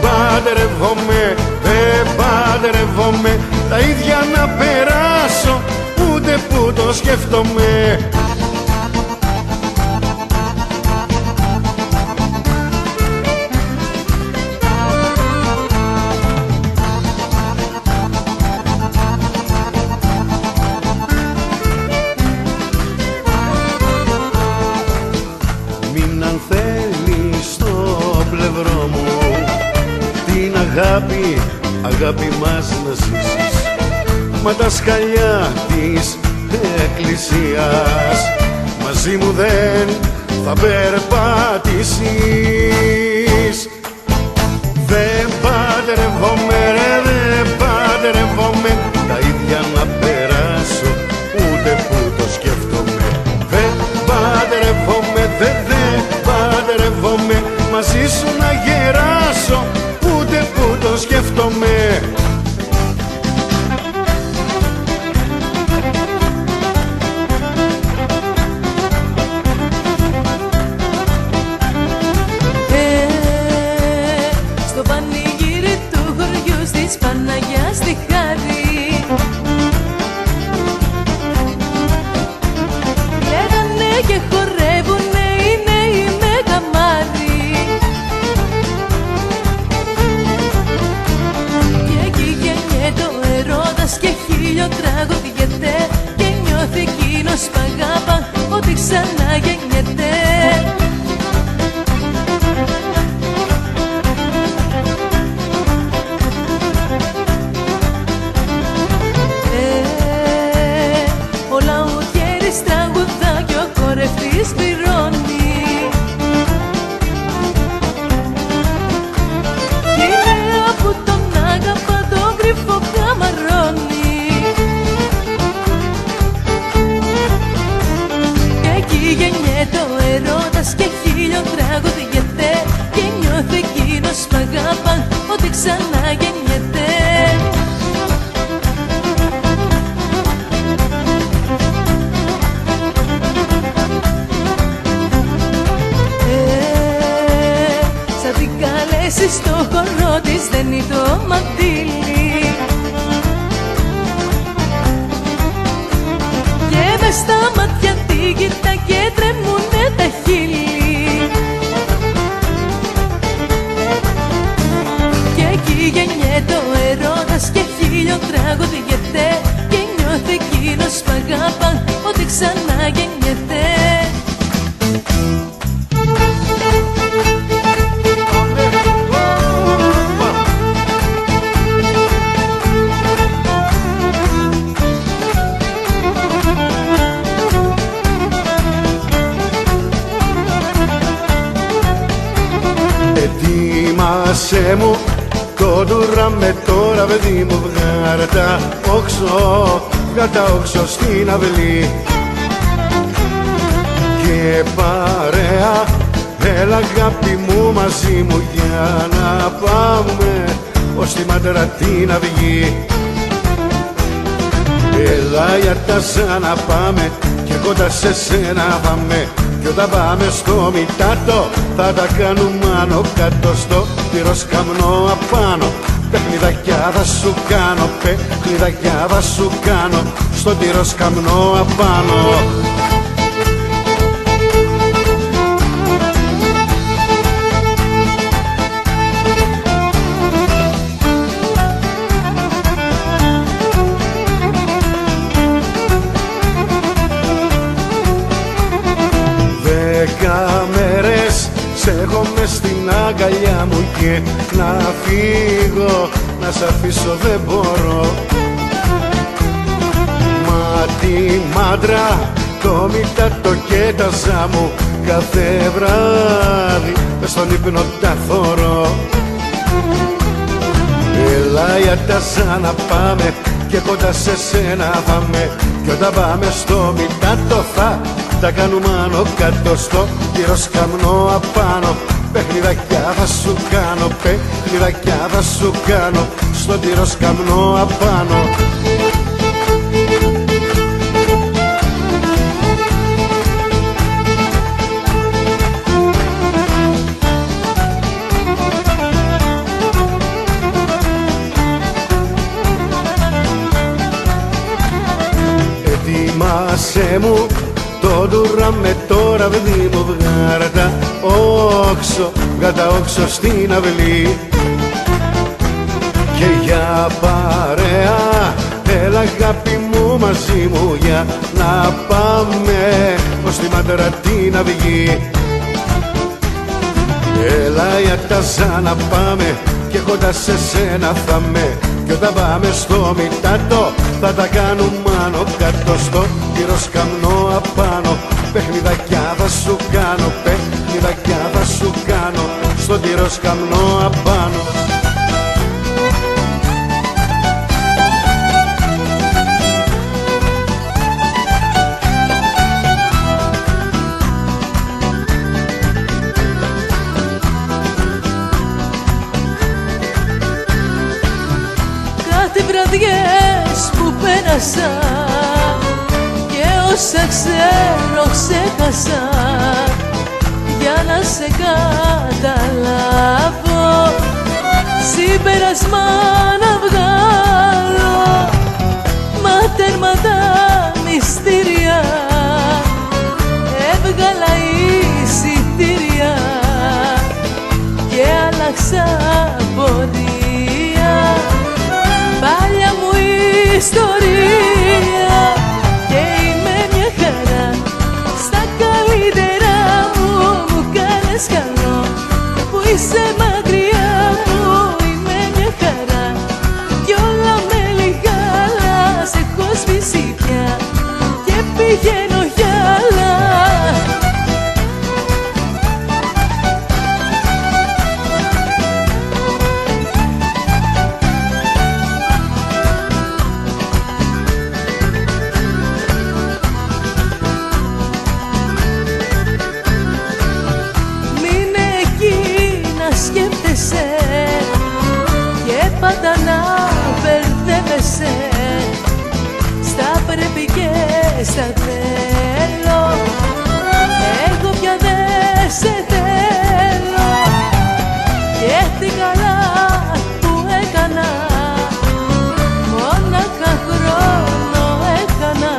παντρεύομαι, δεν παντρεύομαι, τα ίδια να περάσω, ούτε που το σκέφτομαι. Μην αν θέλεις το πλευρό μου, την αγάπη μας να ζήσεις. Μα τα σκαλιά της εκκλησίας μαζί μου δεν θα περπατήσεις. Δεν παντρεύομαι, δεν παντρεύομαι, τα ίδια να περάσω, ούτε που το σκέφτομαι. Δεν παντρεύομαι, δεν παντρεύομαι, μαζί σου να γεράσω, ούτε που το σκέφτομαι. στα μάτια τη κοιτά και τρέμουνε τα χείλη. Και εκεί γεννιέται ο έρωτας και χίλιο τραγωδιέται και νιώθει εκείνος που αγαπά ότι ξανά γεννιέται. Ετοίμασέ μου κοντουράμε τώρα παιδί μου, βγάρε τα όξο, βγάρε τα όξο στην αυλή. Και παρέα, έλα αγάπη μου μαζί μου για να πάμε ως τη Μάντρα την αυγή. Έλα για τα σαν να πάμε και κοντά σε σένα πάμε. Κι όταν πάμε στο Μητάτο θα τα κάνουμε άνω κάτω στο πυροσκαμνό απάνω. Παιχνιδακιά θα σου κάνω, παιχνιδακιά θα σου κάνω στο πυροσκαμνό απάνω. Μέρες σ' έχω μες στην αγκαλιά μου και να φύγω, να σ' αφήσω δεν μπορώ. Μα τη Μάντρα, το Μητάτο και τα Ζάμου κάθε βράδυ μες στον ύπνο τα θωρώ. Έλα για τα σαν να πάμε και κοντά σε σένα πάμε. Κι όταν πάμε στο Μητάτο θα τα κάνουμε άνω κάτω στο πυροσκαμνό απάνω. Παιχνιδακιά θα σου κάνω, παιχνιδακιά θα σου κάνω στο πυροσκαμνό απάνω. Ετοίμασέ μου το ντουράμε τώρα παιδί μου, βγάρε τα όξο, βγάρε τα όξο στην αυλή. Και για παρέα, έλα αγάπη μου μαζί μου για να πάμε ως τη Μάντρα την αυγή. Έλα για τα σαν να πάμε και κοντά σε σένα θα με. Κι όταν πάμε στο Μητάτο θα τα κάνουμε άνω κάτω στο πυροσκαμνό απάνω. Παιχνιδακιά θα σου κάνω, παιχνιδακιά θα σου κάνω στο πυροσκαμνό απάνω. Κάτι βραδιές που πέρασα και όσα ξέρω ξέχασα για να σε καταλάβω, συμπέρασμα να βγάλω, μα τέρμα τα μυστήρια, έβγαλα εισιτήρια και άλλαξα πορεία. Πάλια μου ιστορία και είμαι μια χαρά, στα καλύτερα μου μου κάνες καλό. Που είσαι μακριά μου είμαι μια χαρά κι όλα με λιγάλα σε έχω σβήσει πια και πηγαίνω για άλλα. Και πάντα να μπερδεύεσαι στα πρέπει και στα θέλω. Εγώ πια δεν σε θέλω και τι καλά που έκανα, μόναχα χρόνο έκανα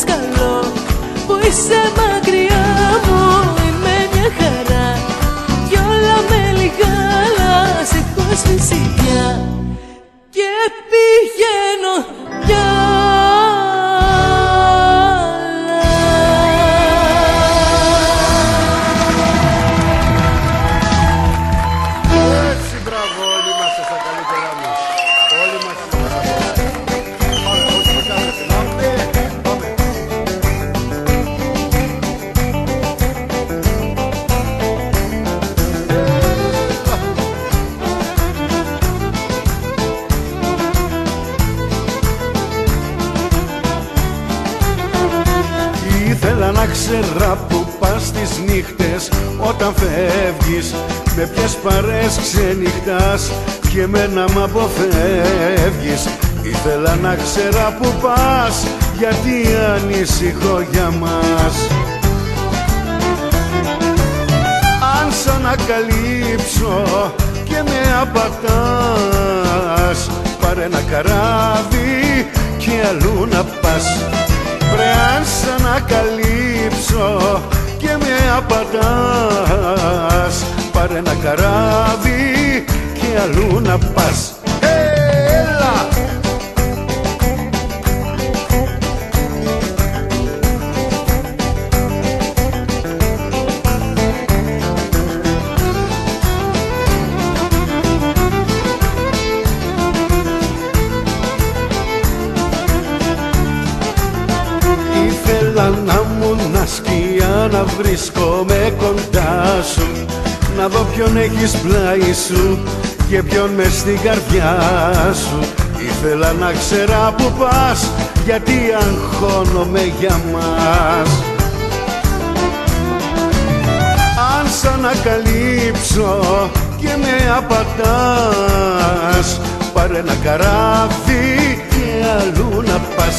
δάσκαλο που είσαι μακριά μου. Είμαι μια χαρά κι όλα με λιγάλα. Σε έχω σβήσει πια και πηγαίνω πια. Ήθελα να ξέρα που πας τις νύχτες όταν φεύγεις, με ποιες παρές ξενυχτάς και εμένα μ' αποφεύγεις. Ήθελα να ξέρα που πας γιατί ανησυχώ για μας. Αν σ' ανακαλύψω και με απατάς, πάρε ένα καράβι και αλλού να πας. Βρε αν σ' ανακαλύψω και με απατάς, πάρε ένα καράβι και αλλού να πας. Έλα! Ήθελα να μου να σκιά, να βρίσκομαι κοντά σου, να δω ποιον έχεις πλάι σου και ποιον μες στην καρδιά σου. Ήθελα να ξέρα που πας γιατί αγχώνομαι για μας. Αν σ' ανακαλύψω και με απατάς, πάρε ένα καράβι και αλλού να πας.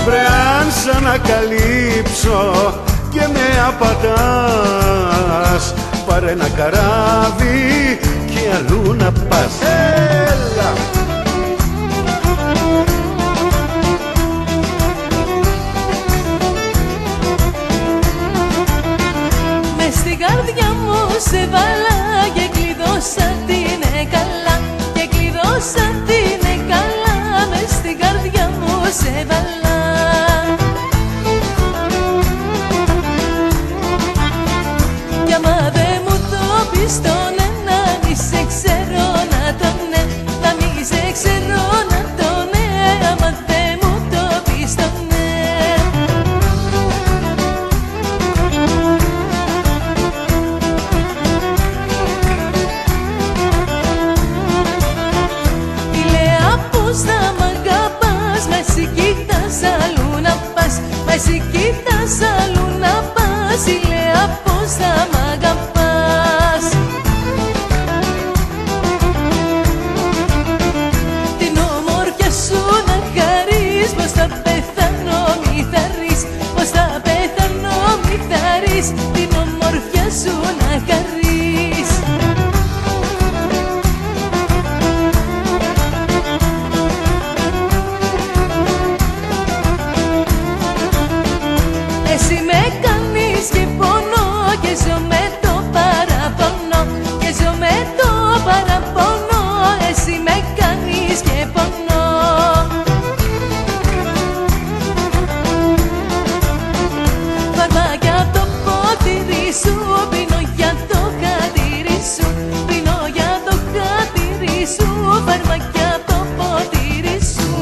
Βρε αν σ' ανακαλύψω και με απατάς, πάρε ένα καράβι και αλλού να πας. Έλα! Μες στην καρδιά μου σε βάλα και κλειδώσα την καλά, και κλειδώσα την καλά. Μες στην καρδιά μου σε βάλα. Κι άμα δεν μου το πεις τον ένα, μη σε ξέρω να τον ναι, να μη σε ξέρω να τον ναι, άμα δεν μου το πεις τον ναι. Τι λέω πως θα μ' αγαπάς, μα εσύ κοίτας αλλού να πας, μα εσύ κοίτας αλλού να πας. Τι λέω πως θα μ' αγαπάς. Την ομορφιά σου να χαρείς, πως θα πεθάνω μη θα ρεις, πως θα πεθάνω μη θα ρεις. Την ομορφιά σου να χαρείς. Εσύ με κάνεις και πονώ και ζω με το παραπονό, και ζω με το παραπονό. Εσύ με κάνεις και πονώ. Φαρμάκια απ' το ποτήρι σου, πίνω για το χατήρι σου, πίνω για το χατήρι σου. Φαρμάκια απ' το ποτήρι σου.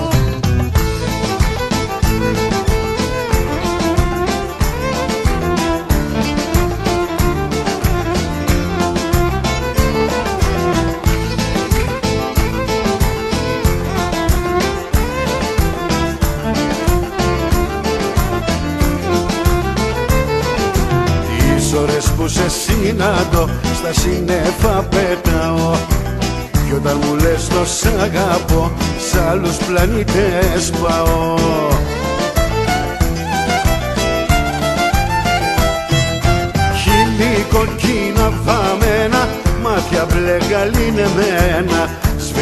Τις ώρες που σε συναντώ στα σύννεφα πετάω, κι όταν μου λες το σ' αγαπώ, σ' άλλους πλανήτες πάω. Χείλη κοκκίνα βαμμένα, μάτια μπλε γαλήνεμένα,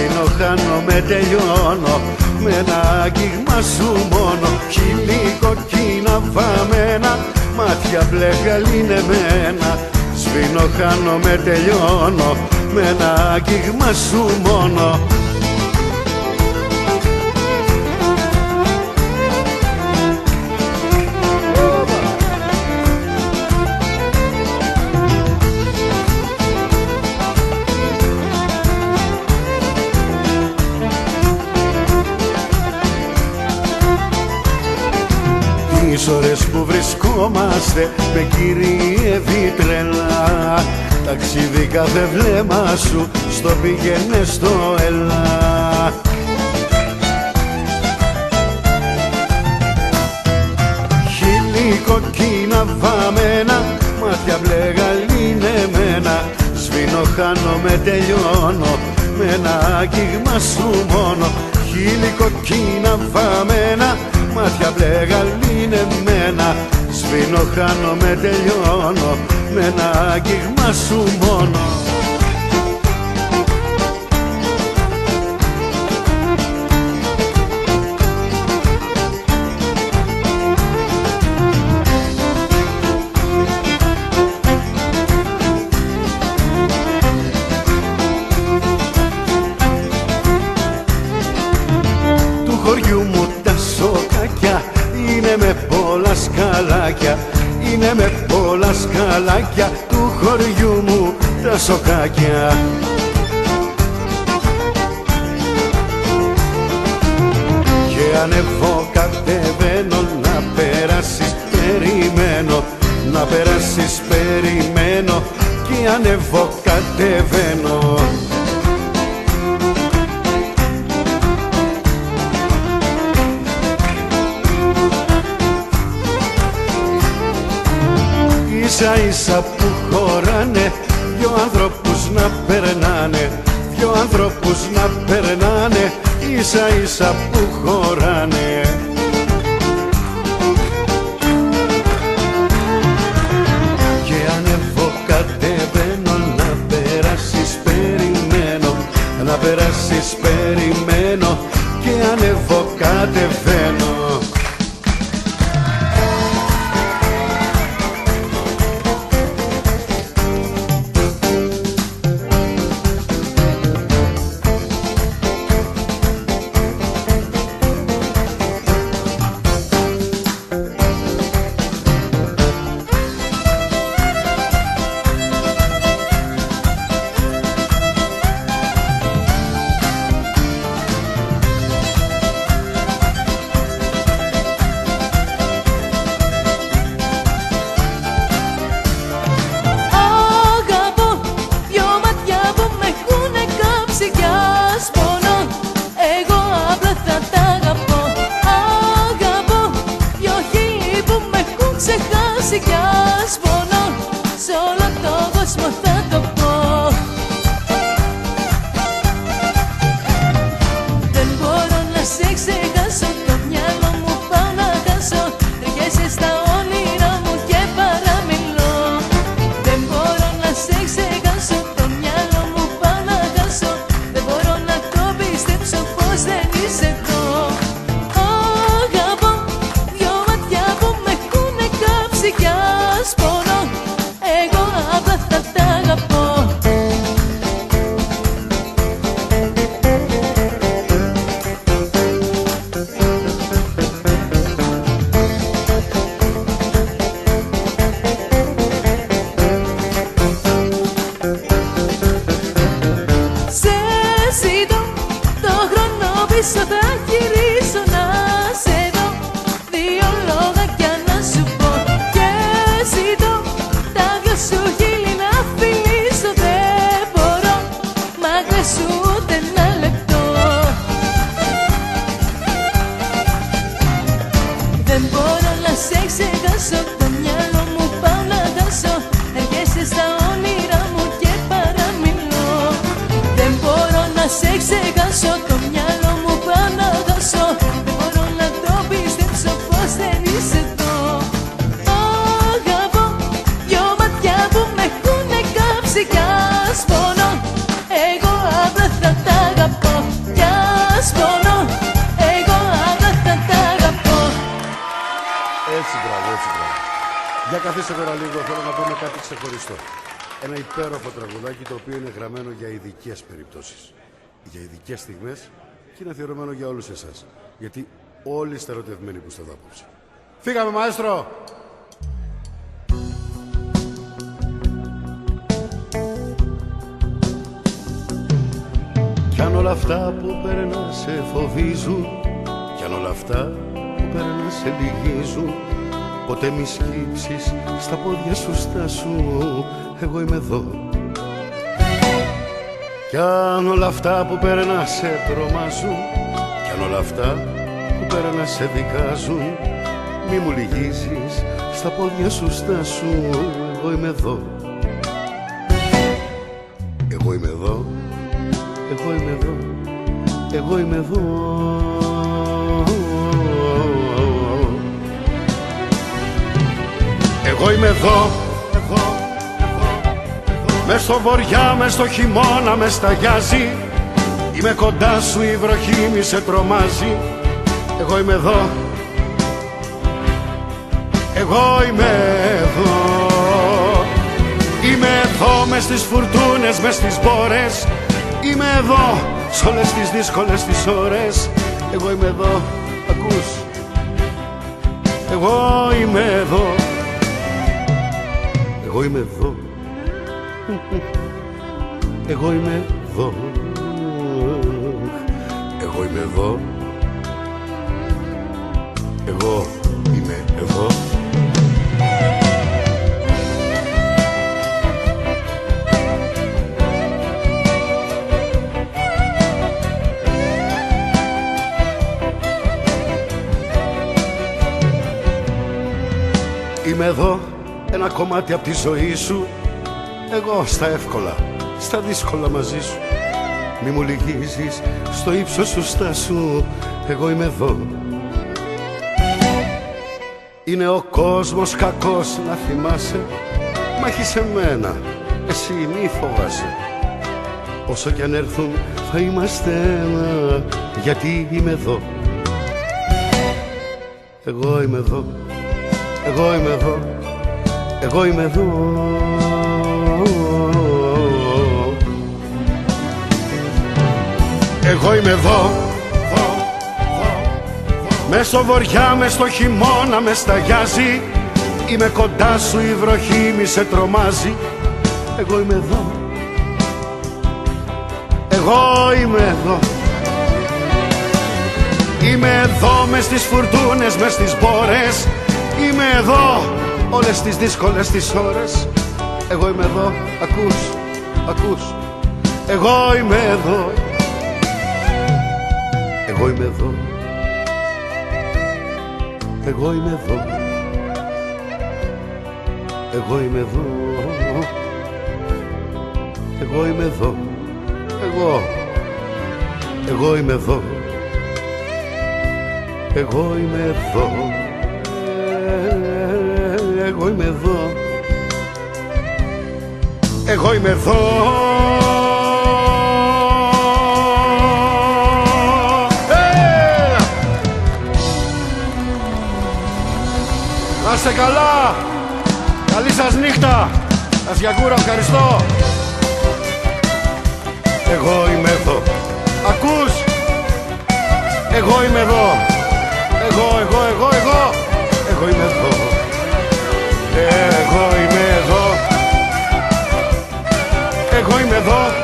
Σβήνω, χάνομαι, τελειώνω με ένα άγγιγμα σου μόνο. Χείλη κοκκίνα βαμμένα, μάτια μπλε γαλήνεμένα. Σβήνω, χάνομαι, τελειώνω με ένα άγγιγμα σου μόνο. Τις ώρες που βρισκόμαστε με κυριεύει τρελά. Ταξίδι κάθε βλέμμα σου στο πήγαινε στο έλα. Χείλη κοκκίνα βαμμένα, μάτια μπλε γαλήνεμένα. Σβήνω, χάνομαι, τελειώνω με ένα άγγιγμα σου μόνο. Χείλη κοκκίνα βαμμένα, μάτια μπλε γαλήνεμένα. Σβήνω, χάνομαι, τελειώνω με ένα άγγιγμα σου μόνο. Του χωριού μου τα σοκάκια είναι με πολλά σκαλάκια. Είναι με πολλά σκαλάκια του χωριού μου τα σοκάκια. Και ανεβώ κατεβαίνω, να περάσεις περιμένω. Να περάσεις περιμένω και ανεβώ κατεβαίνω. Ίσα ίσα που χωράνε δυο άνθρωπους να περνάνε. Δυο άνθρωπους να περνάνε, ίσα ίσα που χωράνε. Και ανεβώ κατεβαίνω, να περάσεις περιμένω. Να περάσεις περιμένω και ανεβώ κατεβαίνω. Κι ας πονώ, σ' όλο το κόσμο θα το πω. Δεν μπορώ να σε ξεχάσω, το μυαλό μου πάω να χάσω. Έρχεσαι στα όνειρα μου και παραμιλώ. Δεν μπορώ να σε ξεχάσω, το μυαλό μου πάω να χάσω. Δεν μπορώ να το πιστέψω πως δεν είσαι εδώ. Αγαπώ, δυο μάτια που με έχουνε κάψει κι ας πονώ, εγώ απλά θα τα αγαπώ. Σε ζητώ, το χρόνο πίσω θα γυρίσω να σε δω. Δύο λόγια να σου πω και ζητώ τα δυο σου χείλη να φιλήσω. Δεν μπορώ μακριά σου ούτε ένα λεπτό. Δεν μπορώ να σε ξεχάσω, το μυαλό μου πάω να χάσω. Έρχεσαι στα όνειρα μου και παραμιλώ. Δεν μπορώ να σε ξεχάσω, το μυαλό μου πάω να χάσω. Δεν μπορώ να το πιστέψω πως δεν είσαι εδώ. Αγαπώ, δυο μάτια που με έχουνε κάψει κι ας πονώ, εγώ απλά θα τα αγαπώ. Για καθίστε τώρα λίγο, θέλω να πούμε κάτι ξεχωριστό. Ένα υπέροχο τραγουδάκι το οποίο είναι γραμμένο για ειδικές περιπτώσεις. Για ειδικές στιγμές και είναι αφιερωμένο για όλους εσάς. Γιατί όλοι είστε ερωτευμένοι που είστε εδώ απόψε. Φύγαμε, μαέστρο! Κι αν όλα αυτά που περνά σε φοβίζουν, κι αν όλα αυτά που περνά σε λυγίζουν, ποτέ μη σκύψεις, στα πόδια σου στάσου, εγώ είμαι εδώ. Κι αν όλα αυτά που περνά σε τρομάζουν, κι αν όλα αυτά που περνά σε δικάζουν, μη μου λυγίζεις, στα πόδια σου στάσου, εγώ είμαι εδώ. Εγώ είμαι εδώ, εγώ είμαι εδώ, εγώ είμαι εδώ. Εγώ είμαι εδώ, μες στο βοριά, μες στο χειμώνα με σταγιάζει. Είμαι κοντά σου, η βροχή μη σε τρομάζει. Εγώ είμαι εδώ, εγώ είμαι εδώ. Είμαι εδώ μες στις φουρτούνες, μες στις μπόρες. Είμαι εδώ σ' όλες τις δύσκολες τις ώρες. Εγώ είμαι εδώ, ακούς? Εγώ είμαι εδώ, εγώ είμαι εδώ. Εγώ είμαι εδώ, εγώ είμαι εδώ, εγώ είμαι εδώ. Είμαι εδώ, ένα κομμάτι από τη ζωή σου. Εγώ στα εύκολα, στα δύσκολα μαζί σου. Μη μου λυγίζεις, στο ύψος σου στάσου, εγώ είμαι εδώ. Είναι ο κόσμος κακός να θυμάσαι, μα έχεις εμένα, εσύ μη φοβάσαι. Όσο κι αν έρθουν θα είμαστε ένα, γιατί είμαι εδώ. Εγώ είμαι εδώ, εγώ είμαι εδώ, εγώ είμαι εδώ. Εγώ είμαι εδώ, μες στο βοριά, μες στο χειμώνα με σταγιάζει. Είμαι κοντά σου, η βροχή μη σε τρομάζει. Εγώ είμαι εδώ, εγώ είμαι εδώ. Είμαι εδώ μες στις φουρτούνες, μες στις μπόρες. Είμαι εδώ όλες τις δύσκολες τις ώρες. Εγώ είμαι εδώ, ακούς, ακούς? Εγώ είμαι εδώ, εγώ είμαι εδώ, εγώ είμαι εδώ, εγώ είμαι εδώ, εγώ είμαι εδώ, εγώ είμαι εδώ, εγώ είμαι εδώ, εγώ είμαι εδώ, εγώ είμαι εδώ. Να είστε καλά, καλή σας νύχτα. Αζιακούρα, ευχαριστώ. Εγώ είμαι εδώ, ακούς? Εγώ είμαι εδώ, εγώ είμαι εδώ, εγώ είμαι εδώ, εγώ είμαι εδώ.